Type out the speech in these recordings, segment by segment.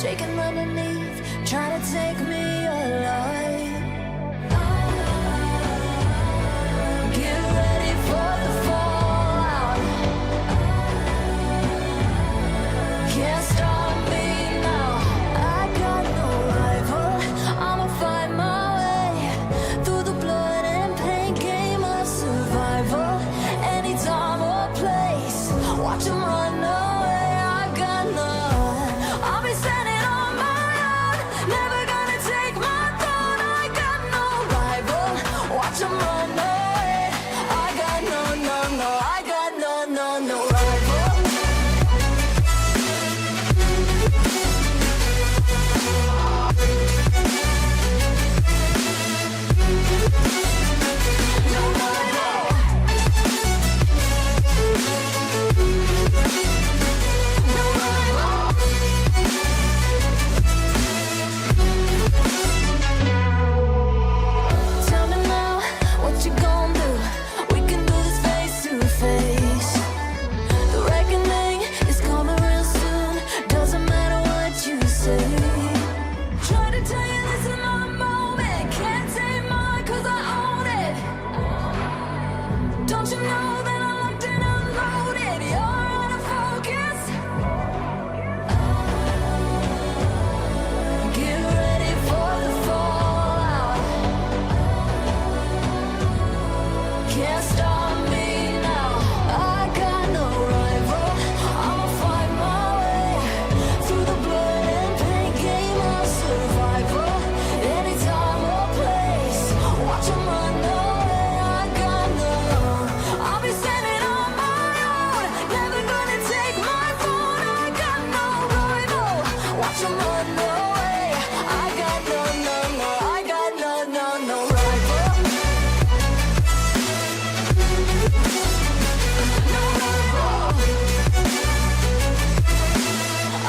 shaking underneath, trying to take me alive. Get ready for the fallout. Can't stop me now. I got no rival. I'ma find my way through the blood and pain game of survival. Any time or place, watch 'em run away. I got none. I'll be standing on my own, never gonna take my throne. I got no rival. Watch 'em run away. I got no, no, no. I got no, no, no rival. No rival. No rival. Tell me now, what you gon' do? We can do this face to face. The reckoning is coming real soon. Doesn't matter what you say. Try to tell you this is my moment. Can't take mine 'cause I own it. Don't you know that I'm locked and unloaded? You're out of focus. Get ready for the fallout. Can't stop me now. I got no rival. I'ma find my way through the blood and pain game of survival. Any time or place, watch 'em run away. I got none. I'll be standing on my own, never gonna take my phone. I got no rival. Watch 'em run away. I got no, no, no. I got no, no, no rival. No rival.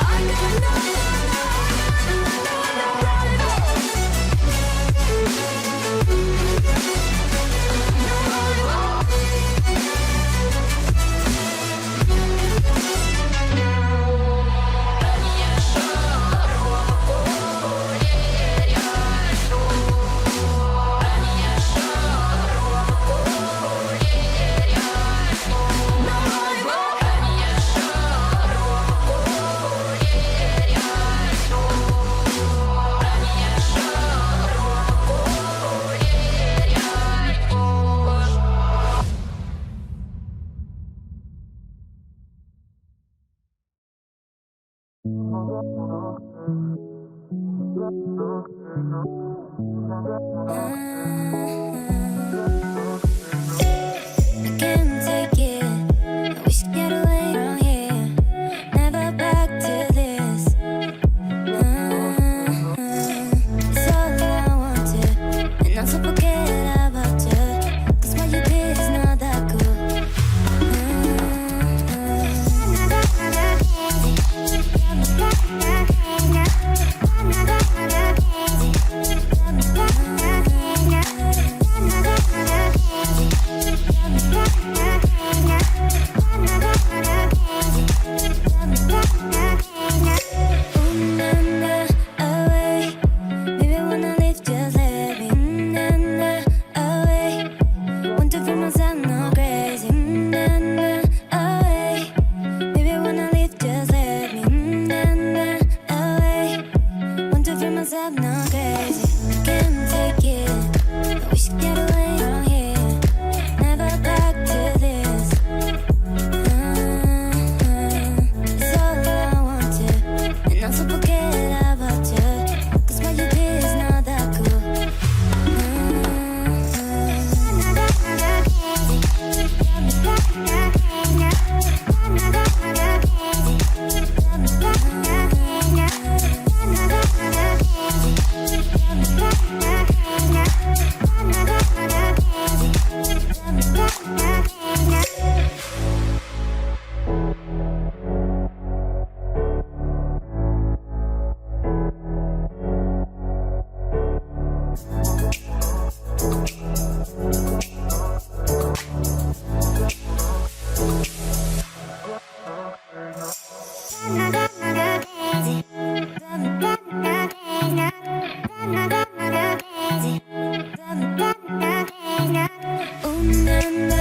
I got no, no, no rival. No rival. No rival. I can't take it. I wish I get away from here. Never back to this. It's all I wanted, and also forget about you. 'Cause what you did is not that cool. na na